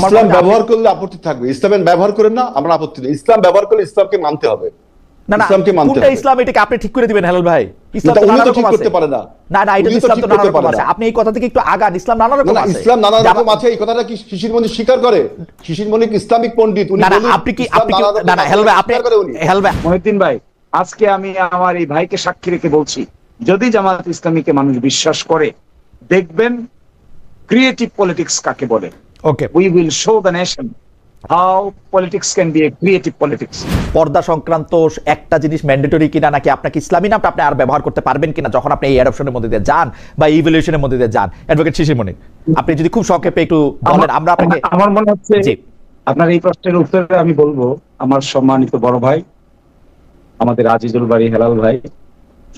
ইসলাম ব্যবহার করলে আপত্তি থাকবে, ইসলামের ব্যবহার করেন না, আমরা আপত্তি নেই। ইসলাম ব্যবহার করলে ইসলামকে মানতে হবে। না না, কোনটা ইসলাম এটাকে আপনি ঠিক করে দিবেন হেলাল ভাই? ইসলাম তো নানা রকম করতে পারে না। না না, এটা ইসলাম তো নানা রকম আছে। আপনি এই কথা থেকে একটু আগান। ইসলাম নানা রকম আছে। ইসলাম নানা রকম আছে, এই কথাটা কি শিশির মনির স্বীকার করে? শিশির মনির ইসলামিক পণ্ডিত, উনি বলেন আপনি কি না না হেলাল ভাই, আপনি হেলাল ভাই, মহিউদ্দিন ভাই, আজকে আমি আমার এই ভাইকে সাক্ষী রেখে বলছি, যদি জামাত ইসলামীকে মানুষ বিশ্বাস করে, দেখবেন ক্রিয়েটিভ পলিটিক্স কাকে বলে। Okay, we will show the nation how politics can be a creative politics. পর্দা সংক্রান্ত একটা জিনিস ম্যান্ডেটরি কিনা, নাকি আপনাকে ইসলামী নামটা আপনি আর ব্যবহার করতে পারবেন কিনা যখন আপনি এই অ্যাডপশনের মধ্যে দিয়ে যান বা ইভ্যালুয়েশনের মধ্যে দিয়ে যান? অ্যাডভোকেট শিশির মনির, আপনি যদি খুব সংক্ষেপে একটু বলেন। আমরা আপনাকে, আমার মনে হচ্ছে আপনার এই প্রশ্নের উত্তরে আমি বলবো, আমার সম্মানিত বড় ভাই আমাদের আজিজুল বারী হেলাল ভাই,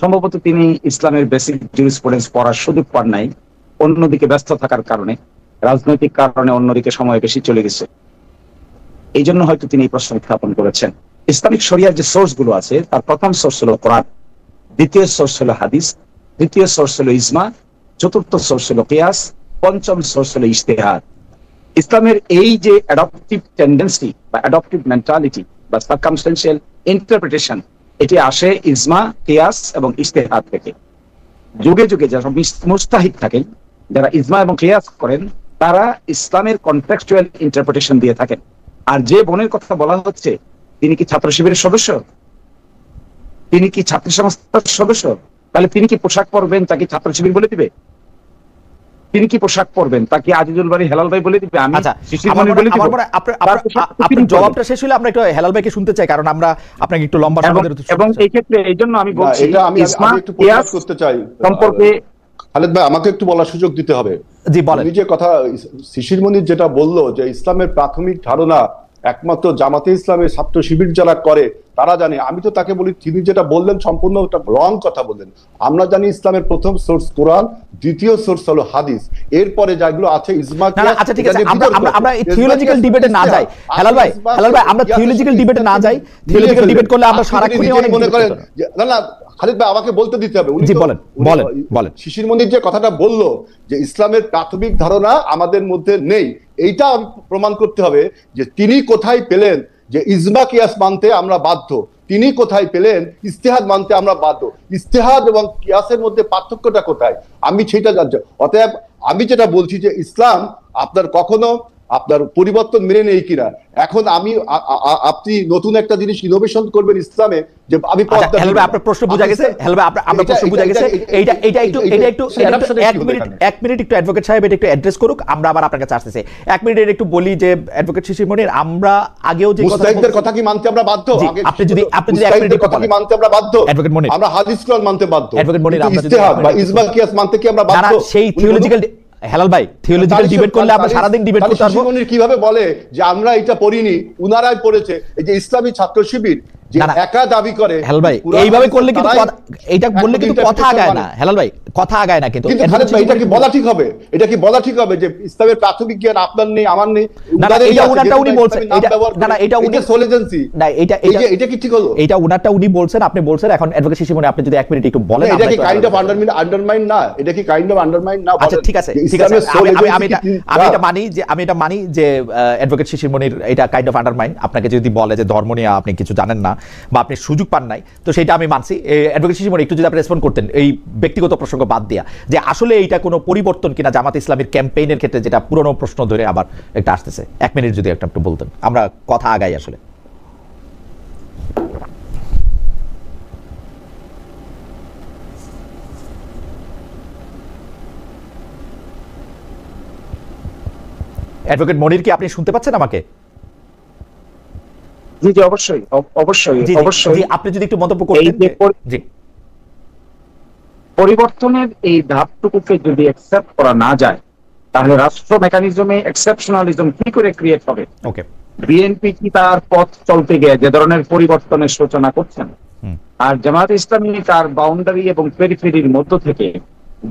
সম্ভবত তিনি ইসলামের বেসিক জুরিসপ্রুডেন্স পড়ার সুযোগ পান নাই, অন্যদিকে ব্যস্ত থাকার কারণে, রাজনৈতিক কারণে অন্যদিকে সময় বেশি চলে গেছে, এই জন্য হয়তো তিনি এই প্রশ্ন উত্থাপন করেছেন। ইসলামিক শরিয়ার যে সোর্স গুলো আছে, তার প্রথম সোর্স হলো কোরআন, দ্বিতীয় সোর্স হলো হাদিস, তৃতীয় সোর্স হলো ইজমা, চতুর্থ সোর্স হলো কিয়াস, পঞ্চম সোর্স হলো ইজতিহাদ। ইসলামের এই যে অ্যাডপটিভ টেন্ডেন্সি বা অ্যাডপটিভ মেন্টালিটি বা সার্কামস্টেন্সিয়াল ইন্টারপ্রিটেশন, এটি আসে ইজমা, কিয়াস এবং ইজতিহাদ থেকে। যুগে যুগে যারা মুস্তাহিদ থাকেন, যারা ইজমা এবং কিয়াস করেন, তারা ইসলামের কনটেক্সচুয়াল ইন্টারপ্রিটেশন দিয়ে থাকেন। আর যে বোনের কথা বলা হচ্ছে, তিনি কি ছাত্র শিবিরের সদস্য? তিনি কি ছাত্র সংস্থার সদস্য? তাহলে তিনি কি পোশাক পরবেন তাকে ছাত্র শিবির বলে দিবে? তিনি কি পোশাক পরবেন তাকে আজিজুল বারী হেলাল ভাই বলে দিবে? আমি আপনার জবাবটা শেষ হলে আমরা একটু হেলাল ভাইকে শুনতে চাই, কারণ আমরা আপনাকে একটু লম্বা সময় ধরে, এবং এই ক্ষেত্রে এই জন্য আমি বলছি, এটা আমি একটু প্রকাশ করতে চাই সম্পর্কে খালেদ ভাই, আমাকে একটু বলার সুযোগ দিতে হবে। জি বলেন। যে কথা শিশির মনির যেটা বললো, যে ইসলামের প্রাথমিক ধারণা একমাত্র জামাতে ইসলামের ছাত্র শিবির যারা করে তারা জানে, আমি তো তাকে বলি তিনি যেটা বললেন সম্পূর্ণ রং কথা বললেন। আমরা জানি ইসলামের প্রথম সোর্স কোরআন, দ্বিতীয় সোর্স হলো হাদিস, এরপরে যেগুলো আছে ইজমা। আচ্ছা ঠিক আছে, আমরা এই থিওলজিক্যাল ডিবেটে না যাই হেলাল ভাই, আমরা থিওলজিক্যাল ডিবেটে না যাই। থিওলজিক্যাল ডিবেট করলে আমরা সারাক্ষণই অনেক মনে করেন। না না খালিদ ভাই, আমাকে বলতে দিতে হবে। জি বলেন বলেন। শিশির মনির যে কথাটা বললো যে ইসলামের প্রাথমিক ধারণা আমাদের মধ্যে নেই, এইটা প্রমাণ করতে হবে যে তিনি কোথায় পেলেন যে ইজমা কিয়াস মানতে আমরা বাধ্য, তিনি কোথায় পেলেন ইজতিহাদ মানতে আমরা বাধ্য। ইজতিহাদ এবং কিয়াসের মধ্যে পার্থক্যটা কোথায়, আমি সেটা জানছি। অতএব আমি যেটা বলছি যে ইসলাম আপনার কখনো আপনার পরিবর্তন মেনে নেই কিনা। এখন আপনি নতুন একটা জিনিস ইনোভেশন করবেন ইসলামে, যে আমি আপনার প্রশ্ন বুঝা গেছে। আপনার প্রশ্ন বুঝা গেছে। এটা একটু 1 মিনিট একটু অ্যাডভোকেট সাহেব এটা একটু অ্যাড্রেস করুক, আমরা আবার আপনার কাছে আসতেছি। 1 মিনিট একটু বলি যে অ্যাডভোকেট শিশির মনির, আমরা আগেও যে কথা কি মানতে আমরা বাধ্য, আপনি যদি 1 মিনিট কথা কি মানতে আমরা বাধ্য, অ্যাডভোকেট মনির, আমরা হাদিস কোরআন মানতে বাধ্য, অ্যাডভোকেট মনির, আমরা ইজতিহাদ বা ইজমা কিয়াস মানতে কি আমরা বাধ্য? সেই থিওলজিক্যাল হেলাল ভাই, থিওলজিক্যাল ডিবেট করলে আমরা সারা দিন ডিবেট করতে পারবো। কিভাবে বলে যে আমরা এটা পড়িনি, উনারাই পড়েছে? এই যে ইসলামী ছাত্র শিবির যে একা দাবি করে, হেলাল ভাই এইভাবে করলে কিন্তু এটা বললে কিন্তু কথা আগায় না। হেলাল ভাই কথা আগায় না। কিন্তু খালেদ ভাই, এটা কি বলা ঠিক হবে? এটা কি বলা ঠিক হবে যে ইসলামের প্রাথমিক জ্ঞান আপনার নেই, আমার নেই? না না, এটা উনারটা উনি বলছেন। না না, এটা উনি সোলেজেন্সি না, এটা কি ঠিক হলো? এটা উনারটা উনি বলছেন, আপনি বলছেন। এখন অ্যাডভোকেট শিশির মনির, আপনি যদি 1 মিনিট একটু বলেন। এটা কি কাইন্ড অফ আন্ডারমাইন না? এটা কি কাইন্ড অফ আন্ডারমাইন না? আচ্ছা ঠিক আছে, ঠিক আছে, আমি এটা মানি যে অ্যাডভোকেট শিশির মনির এটা কাইন্ড অফ আন্ডারমাইন। আপনাকে যদি বলে যে ধর্ম নিয়ে আপনি কিছু জানেন না বা আপনি সুযোগ পান নাই, তো সেটা আমি মানছি। অ্যাডভোকেট শিশির মনির একটু যদি আপনি রেসপন্ড করতেন এই ব্যক্তিগত প্রসঙ্গ বাদ দিয়া, যে আসলে এইটা কোনো পরিবর্তন কিনা জামাত ইসলামীর ক্যাম্পেইনের ক্ষেত্রে, যেটা পুরনো প্রশ্ন ধরে আবার একটা আসতেছে। 1 মিনিট যদি একটু বলতেন, আমরা কথা আগাই আসলে। অ্যাডভোকেট মনির, কি আপনি শুনতে পাচ্ছেন আমাকে? জি জি, অবশ্যই অবশ্যই অবশ্যই। আপনি যদি একটু মন্তব্য করতেন। জি, পরিবর্তনের এই ধাপটুকুকে যদি অ্যাকসেপ্ট করা না যায়, তাহলে রাষ্ট্র মেকানিজমে এক্সেপশনালিজম কি করে ক্রিয়েট হবে? ওকে, বিএনপি কি তার পথ চলতে গিয়ে যে ধরনের পরিবর্তনের সূচনা করছেন, আর জামায়াত ইসলামী তার বাউন্ডারি এবং পেরিফেরির মধ্য থেকে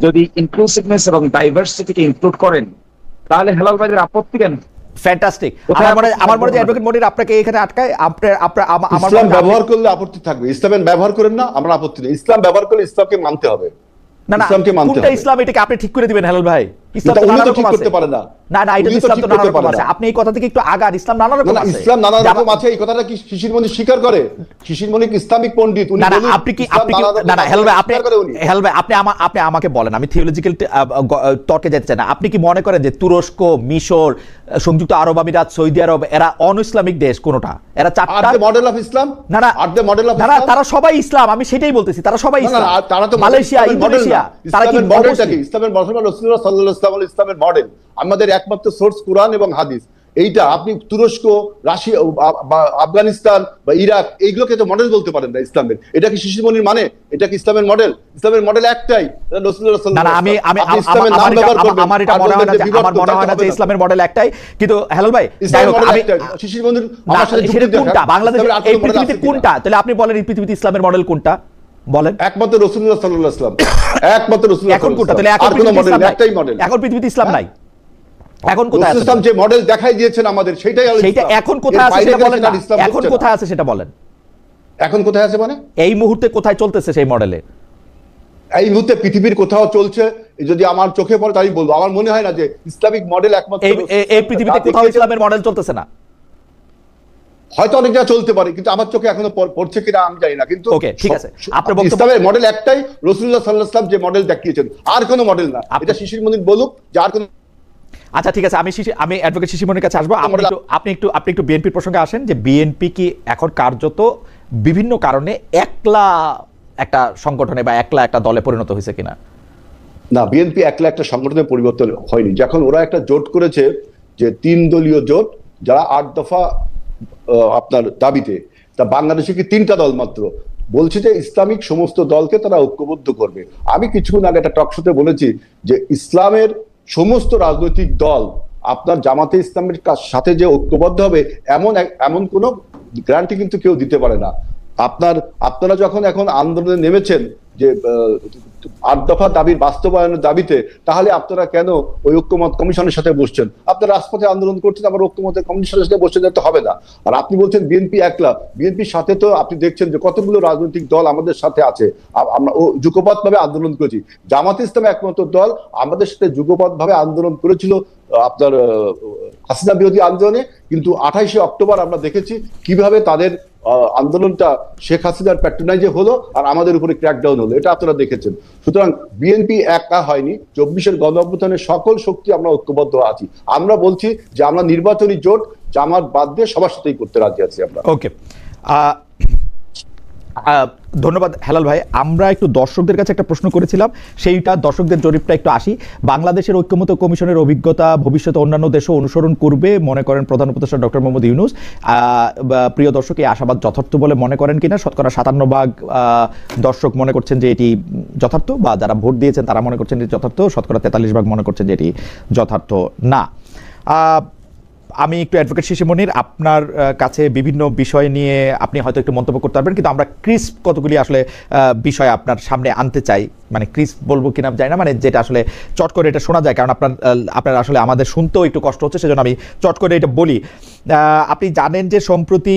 যদি ইনক্লুসিভনেস এবং ডাইভার্সিটিকে ইনক্লুড করেন, তাহলে হেলাল ভাইয়ের আপত্তি কেন? ফ্যান্টাস্টিক। আমার মনে হয় অ্যাডভোকেট মনির আপনাকে এখানে আটকায়। ইসলাম ব্যবহার করলে আপত্তি থাকবে, ইসলামের ব্যবহার করেন না, আমরা আপত্তি নেই। ইসলাম ব্যবহার করলে ইসলামকে মানতে হবে। না না, কোনটা ইসলাম এটাকে আপনি ঠিক করে দিবেন হেলাল ভাই? ইসলাম তো উনি নানা তো রকম ঠিক আছে। করতে পারে না। না না, এটা উনি তো ইসলাম ঠিক তো নানা করতে রকম পারে আছে। না। আপনি এই কথা থেকে একটু আগান, ইসলাম নানা না রকম না, আছে। ইসলাম নানা যেমন- রকম আছে, এই কথাটা কি শিশির মনি স্বীকার করে? শিশির মনি কি ইসলামিক পণ্ডিত? উনি না না, বলুন আপনি কি ইসলাম নানা রকম না না, আছে, হেলাল ভাই, আপনি স্বীকার করে উনি। হেলাল ভাই, আপনি আমাকে বলেন, আমি থিওলজিক্যাল তর্কে যেতে চাই না। আপনি কি মনে করেন যে তুরস্ক, মিশর, সংযুক্ত আরব আমিরাত, সৌদি আরব এরা অন ইসলামিক দেশ কোনটা? এরা আর চারটা দ্য মডেল অফ ইসলাম? না না আর দ্য মডেল অফ না না, ইসলাম? তারা সবাই ইসলাম, আমি সেটাই বলতেছি, তারা সবাই না, না, ইসলাম। না, তারা তো মালয়েশিয়া, ইসলামের মডেল ইন্দোনেশিয়া, না। তারা কি ইসলামের মডেলটা কি? অমুসলিম? ইসলামের মডেল রাসূলুল্লাহ সাল্লাল্লাহু আলাইহি ওয়াসাল্লাম ইসলামের মডেল। আমাদের একমাত্র সোর্স কোরআন এবং হাদিস। এইটা আপনি তুরস্ক, রাশিয়া বা আফগানিস্তান বা ইরাক এইগুলোকে তো মডেল বলতে পারেন না ইসলামের। এটা কি শিশির মনির মানে? এটা কি ইসলামের মডেল? ইসলামের মডেল একটাই, রাসূলুল্লাহ না না, সাল্লাল্লাহু আমি আলাইহি আমি ওয়াসাল্লাম। আপনি ইসলামের নাম ব্যবহার করবেন, আমার এটা আর মনে হয় বলবেন না যে যে বিবর্তন, তাই তো হবে না। ইসলামের মডেল একটাই। কিন্তু হেলাল ভাই, যাই ইসলামের হোক, মডেল আমি একটাই। শিশির মনির না, আমার সাথে সেটা যুক্তি কোনটা? দেখান। বাংলাদেশের ইসলামের এই আসল মডেল পৃথিবীতে আছে কিনা? কোনটা? তাহলে আপনি বলেন এই পৃথিবীতে ইসলামের মডেল কোনটা বলেন। একমাত্র রাসূলুল্লাহ সাল্লাল্লাহু আলাইহি ওয়াসাল্লাম, একমাত্র রাসূলুল্লাহ এখন কোনটা? সাল্লাল্লাহু তাহলে আলাইহি এখন ওয়াসাল্লাম। আর কোনো পৃথিবীতে মডেল ইসলাম নেই, নাই। একটাই মডেল। এখন পৃথিবীতে ইসলাম নাই। এখন কোথায় আছে? ইসলাম যে মডেল দেখাই দিয়েছেন আমাদের, সেটাই হলো সেইটা ইসলাম। এখন কোথায় এর আছে বাইরে সেটা গেলে বলেন সেটা না। ইসলাম এখন হচ্ছে না। কোথায় আছে সেটা বলেন। এখন কোথায় আছে মানে? এই মুহূর্তে কোথায় চলতেছে সেই মডেলে? এই মুহূর্তে পৃথিবীর কোথাও চলছে, যদি আমার চোখে পড়ে তাই বলবো। আমার মনে হয় না যে ইসলামিক মডেল একমাত্র এই পৃথিবীতে কোথাও ইসলামের মডেল চলতেছে না। হয়তো অনেক জায়গায় চলতে পারে, কিন্তু আমার চোখে এখনো পড়ছে কিনা আমি জানি না। কিন্তু ওকে, ঠিক আছে। আপনার বক্তব্য- ইসলামের মডেল একটাই, রাসূলুল্লাহ সাল্লাল্লাহু আলাইহি ওয়াসাল্লাম যে মডেল দেখিয়েছেন, আর কোনো মডেল না। এটা শিশির মনির বলুক যে আর কোনো। আচ্ছা ঠিক আছে, আমি অ্যাডভোকেট শিশিমনির কাছে আসবো। আপনি একটু বিএনপির প্রসঙ্গে আসেন, যে বিএনপি কি এখন কার্যত বিভিন্ন কারণে একলা একটা সংগঠনে বা একলা একটা দলে পরিণত হয়েছে কিনা? না, বিএনপি একলা একটা সংগঠনের পরিবর্তন হয়নি। যখন ওরা একটা জোট করেছে, যে 3 দলীয় জোট, যারা 8 দফা আপনার দাবিতে, তা বাংলাদেশে কি 3টা দল মাত্র বলছে যে ইসলামিক সমস্ত দলকে তারা ঐক্যবদ্ধ করবে। আমি কিছুক্ষণ আগে একটা টক শোতে বলেছি যে ইসলামের সমস্ত রাজনৈতিক দল আপনার জামাতে ইসলামের সাথে যে ঐক্যবদ্ধ হবে, এমন কোনো গ্যারান্টি কিন্তু কেউ দিতে পারে না। আপনারা যখন এখন আন্দোলনে নেমেছেন যে 8 দফা দাবির বাস্তবায়নের দাবিতে, তাহলে আপনারা কেন ওই ঐক্যমত কমিশনের সাথে বসছেন? আপনারা রাজপথে আন্দোলন করছেন, আবার ঐক্যমত কমিশনের সাথে বসে যেতে হবে না। আর আপনি বলছেন বিএনপি একলা। বিএনপির সাথে তো আপনি দেখছেন যে কতগুলো রাজনৈতিক দল আমাদের সাথে আছে। আমরা যুগপৎভাবে আন্দোলন করেছি। জামাতে ইসলাম একমাত্র দল আমাদের সাথে যুগপৎভাবে আন্দোলন করেছিল আপনার হাসিনা বিরোধী আন্দোলনে। কিন্তু 28শে অক্টোবর আমরা দেখেছি কিভাবে তাদের আন্দোলনটা শেখ হাসিনার প্যাট্রোনাইজে হলো আর আমাদের উপরে ক্র্যাকডাউন হলো। এটা আপনারা দেখেছেন। সুতরাং বিএনপি একা হয়নি, 24-এর গণঅভ্যুত্থানের সকল শক্তি আমরা ঐক্যবদ্ধ আছি। আমরা বলছি যে আমরা নির্বাচনী জোট জামাত বাদ দিয়ে সবার সাথেই করতে রাজি আছি আমরা। ওকে, ধন্যবাদ হেলাল ভাই। আমরা একটু দর্শকদের কাছে একটা প্রশ্ন করেছিলাম, সেইটা দর্শকদের জরিপটা একটু আসি। বাংলাদেশের ঐক্যমত্য কমিশনের অভিজ্ঞতা ভবিষ্যতে অন্যান্য দেশও অনুসরণ করবে মনে করেন প্রধান উপদেষ্টা ডক্টর মোহাম্মদ ইউনূস। প্রিয় দর্শক, এই আশাবাদ যথার্থ বলে মনে করেন কিনা? শতকরা 57% দর্শক মনে করছেন যে এটি যথার্থ, বা যারা ভোট দিয়েছেন তারা মনে করছেন এটি যথার্থ। শতকরা 43% মনে করছেন যে এটি যথার্থ না। আমি একটু অ্যাডভোকেট শিশিমনির আপনার কাছে বিভিন্ন বিষয় নিয়ে আপনি হয়তো একটু মন্তব্য করতে পারবেন, কিন্তু আমরা ক্রিস্প কতগুলি আসলে বিষয় আপনার সামনে আনতে চাই। মানে ক্রিস্প বলবো কিনা জানি না, মানে যেটা আসলে চট করে এটা শোনা যায়, কারণ আপনার আসলে আমাদের শুনতেও একটু কষ্ট হচ্ছে, সেজন্য আমি চট করে এটা বলি। আপনি জানেন যে সম্প্রতি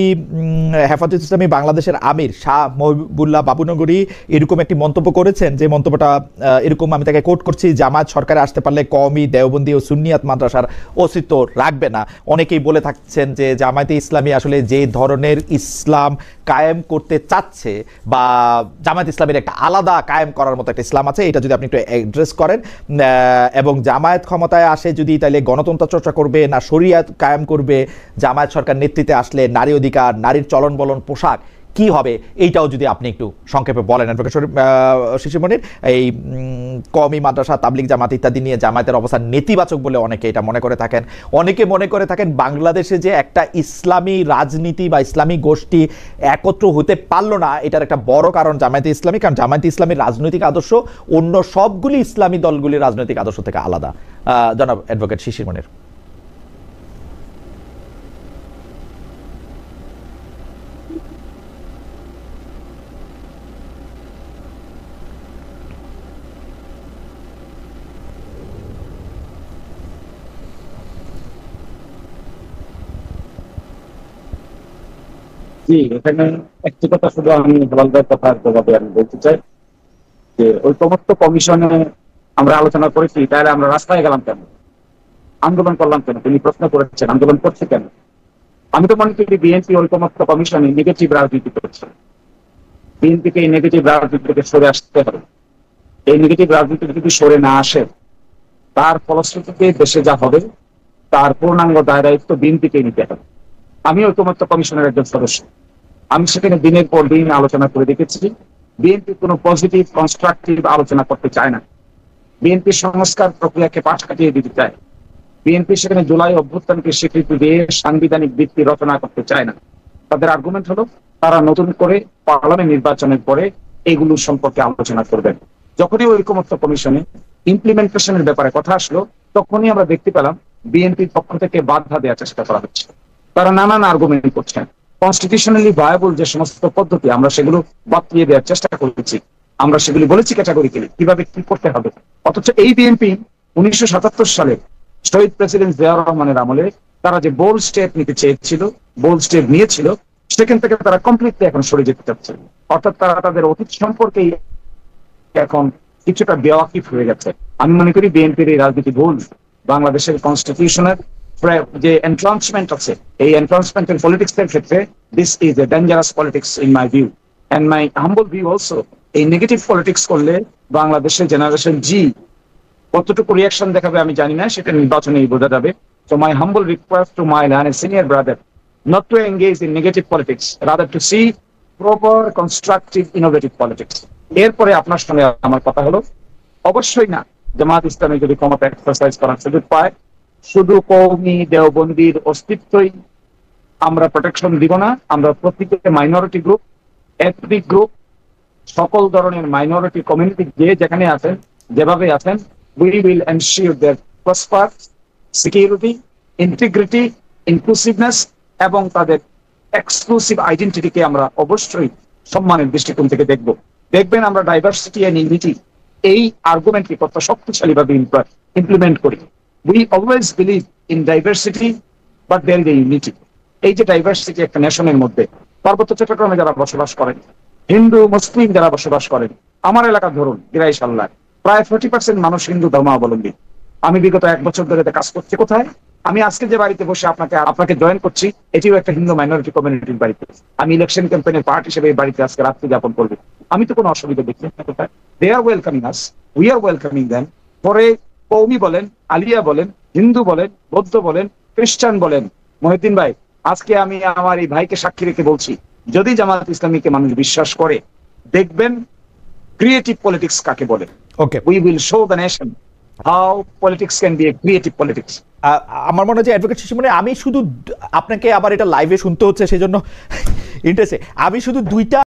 হেফাজত ইসলামী বাংলাদেশের আমির শাহ মহিবুল্লাহ বাবুনগরী এরকম একটি মন্তব্য করেছেন, যে মন্তব্যটা এরকম, আমি তাকে কোট করছি: জামায়াত সরকারে আসতে পারলে কওমি, দেওবন্দি ও সুন্নিয়াত মাদ্রাসার অস্তিত্ব রাখবে না। অনেকেই বলে থাকছেন যে জামায়াতে ইসলামী আসলে যে ধরনের ইসলাম কায়েম করতে চাচ্ছে, বা জামায়াত ইসলামের একটা আলাদা কায়েম করার মতো একটা ইসলাম আছে, এটা যদি আপনি একটু অ্যাড্রেস করেন। এবং জামায়াত ক্ষমতায় আসে যদি, তাহলে গণতন্ত্র চর্চা করবে না শরিয়াত কায়েম করবে? জামায়াত সরকার নেতৃত্বে আসলে নারী অধিকার, নারীর চলন বলন, পোশাক কি হবে, এইটাও যদি আপনি একটু সংক্ষেপে বলেন অ্যাডভোকেট শিশিমনির। এই কওমি, মাদ্রাসা, তাবলিগ জামাত ইত্যাদি নিয়ে জামায়াতের অবস্থান নেতিবাচক বলে অনেকে এটা মনে করে থাকেন। অনেকে মনে করে থাকেন বাংলাদেশে যে একটা ইসলামী রাজনীতি বা ইসলামী গোষ্ঠী একত্র হতে পারলো না, এটার একটা বড় কারণ জামায়াতে ইসলামী। কারণ জামায়াতে ইসলামীর রাজনৈতিক আদর্শ অন্য সবগুলি ইসলামী দলগুলির রাজনৈতিক আদর্শ থেকে আলাদা। জনাব অ্যাডভোকেট শিশিমনির। জি, এখানে একটি কথা শুধু আমি হেলাল ভাইয়ের কথার জবাবে আমি বলতে চাই যে ঐকমত্য কমিশনে আমরা আলোচনা করেছি, তাহলে আমরা রাস্তায় গেলাম কেন, আন্দোলন করলাম কেন? তিনি প্রশ্ন করেছেন আন্দোলন করছে কেন। আমি তো মনে করি বিএনপি ঐকমত্য কমিশনে নেগেটিভ রাজনীতি করছে। বিএনপিকে এই নেগেটিভ রাজনীতি থেকে সরে আসতে হবে। এই নেগেটিভ রাজনীতি যদি সরে না আসে, তার ফলশ্রুতিতে দেশে যা হবে তার পূর্ণাঙ্গ দায় দায়িত্ব বিএনপিকে নিতে হবে। আমি ঐকমত্য কমিশনের একজন সদস্য, আমি সেখানে দিনের পর দিন আলোচনা করে দেখেছি, বিএনপি কোনো পজিটিভ কনস্ট্রাকটিভ আলোচনা করতে চায় না। বিএনপি সংস্কার প্রক্রিয়াকে পাশ কাটিয়ে দিতে চায়। বিএনপি সেখানে জুলাই অভ্যুত্থানকে স্বীকৃতি দিয়ে সাংবিধানিক ভিত্তি রচনা করতে চায় না। তাদের আর্গুমেন্ট হলো তারা নতুন করে পার্লামেন্ট নির্বাচনের পরে এগুলো সম্পর্কে আলোচনা করবেন। যখনই ঐকমত্য কমিশনে ইমপ্লিমেন্টেশনের ব্যাপারে কথা আসলো, তখনই আমরা দেখতে পেলাম বিএনপির পক্ষ থেকে বাধা দেওয়ার চেষ্টা করা হচ্ছে। তারা নানান আর্গুমেন্ট করছেন। কনস্টিটিউশনালি ভায়াবল যে সমস্ত পদ্ধতি, আমরা সেগুলো বাতিয়ে দেওয়ার চেষ্টা করেছি, আমরা সেগুলি বলেছি ক্যাটাগরিক্যালি কিভাবে কি করতে হবে। অথচ এই বিএনপি 1977 সালে শহীদ প্রেসিডেন্ট জিয়াউর রহমানের আমলে তারা যে বোল্ড স্টেপ নিতে চেয়েছিল, বোল্ড স্টেপ নিয়েছিল, সেখান থেকে তারা কমপ্লিটলি এখন সরে যেতে চাচ্ছে। অর্থাৎ তারা তাদের অতীত সম্পর্কেই এখন কিছুটা বেওয়াকিফ হয়ে গেছে। আমি মনে করি বিএনপির এই রাজনীতি ভুল। বাংলাদেশের কনস্টিটিউশনের যে এনট্রান্সমেন্ট আছে, এই এনট্রান্সমেন্টের পলিটিক্স এর ক্ষেত্রে this is a dangerous politics in my view and my humble view also. এই নেগেটিভ পলিটিক্স করলে বাংলাদেশের জেনারেশন জি কতটুকু রিয়াকশন দেখাবে আমি জানি না, সেটা নির্বাচনেই বোঝা যাবে। So my humble request to my senior brother not to engage in negative politics, rather to see proper, constructive, innovative politics. এরপরে আপনার সঙ্গে আমার কথা হলো, অবশ্যই না জামাত ইসলামী যদি ক্ষমতা এক্সারসাইজ করার সুযোগ পায়, শুধু কওমি দেওবন্দির অস্তিত্বই আমরা প্রোটেকশন দিব না। আমরা প্রত্যেকটা মাইনরিটি গ্রুপ, এথনিক গ্রুপ, সকল ধরনের মাইনরিটি কমিউনিটি যে যেখানে আছেন, যেভাবে আছেন, we will ensure their prosper, security, integrity, inclusiveness এবং তাদের এক্সক্লুসিভ আইডেন্টিটিকে আমরা অবশ্যই সম্মানের দৃষ্টিকোণ থেকে দেখব। দেখবেন আমরা ডাইভার্সিটি এন্ড ইউনিটি এই আর্গুমেন্টকে কত শক্তিশালীভাবে ইমপ্লিমেন্ট করি। We always believe in diversity but there is a unity. এই যে ডাইভার্সিটি একটা নেশনের মধ্যে, পার্বত্য চট্টগ্রামে যারা বসবাস করেন, হিন্দু মুসলিম যারা বসবাস করেন, আমার এলাকা ধরুন গিরাইশাল্লাহ প্রায় 40% মানুষ হিন্দু ধর্মাবলম্বী। আমি বিগত 1 বছর ধরে কাজ করছি কোথায়, আমি আজকে যে বাড়িতে বসে আপনাকে জয়েন করছি, এটিও একটা হিন্দু মাইনরিটি কমিউনিটির বাড়িতে। আমি ইলেকশন ক্যাম্পেইনের পার্ট হিসেবে এই বাড়িতে আজকে রাত্রি যাপন করবো। আমি তো কোনো অসুবিধা দেখি না কোথায়। They are welcoming us, we are welcoming them. পরে কওমি বলেন, আলিয়া বলেন, হিন্দু বলেন, বৌদ্ধ বলেন, খ্রিস্টান বলেন, মহিউদ্দিন ভাই আজকে আমি আমার এই ভাইকে সাক্ষী রেখে বলছি, যদি জামাত ইসলামীকে মানুষ বিশ্বাস করে, দেখবেন ক্রিয়েটিভ পলিটিক্স কাকে বলে। Okay, we will show the nation how politics can be a creative politics. আমার মনে হয় যে অ্যাডভোকেট শিশিরমণি, আমি শুধু আপনাকে আবার এটা লাইভে শুনতে হচ্ছে, সেজন্য ইন্টারেস্টে আমি শুধু 2টা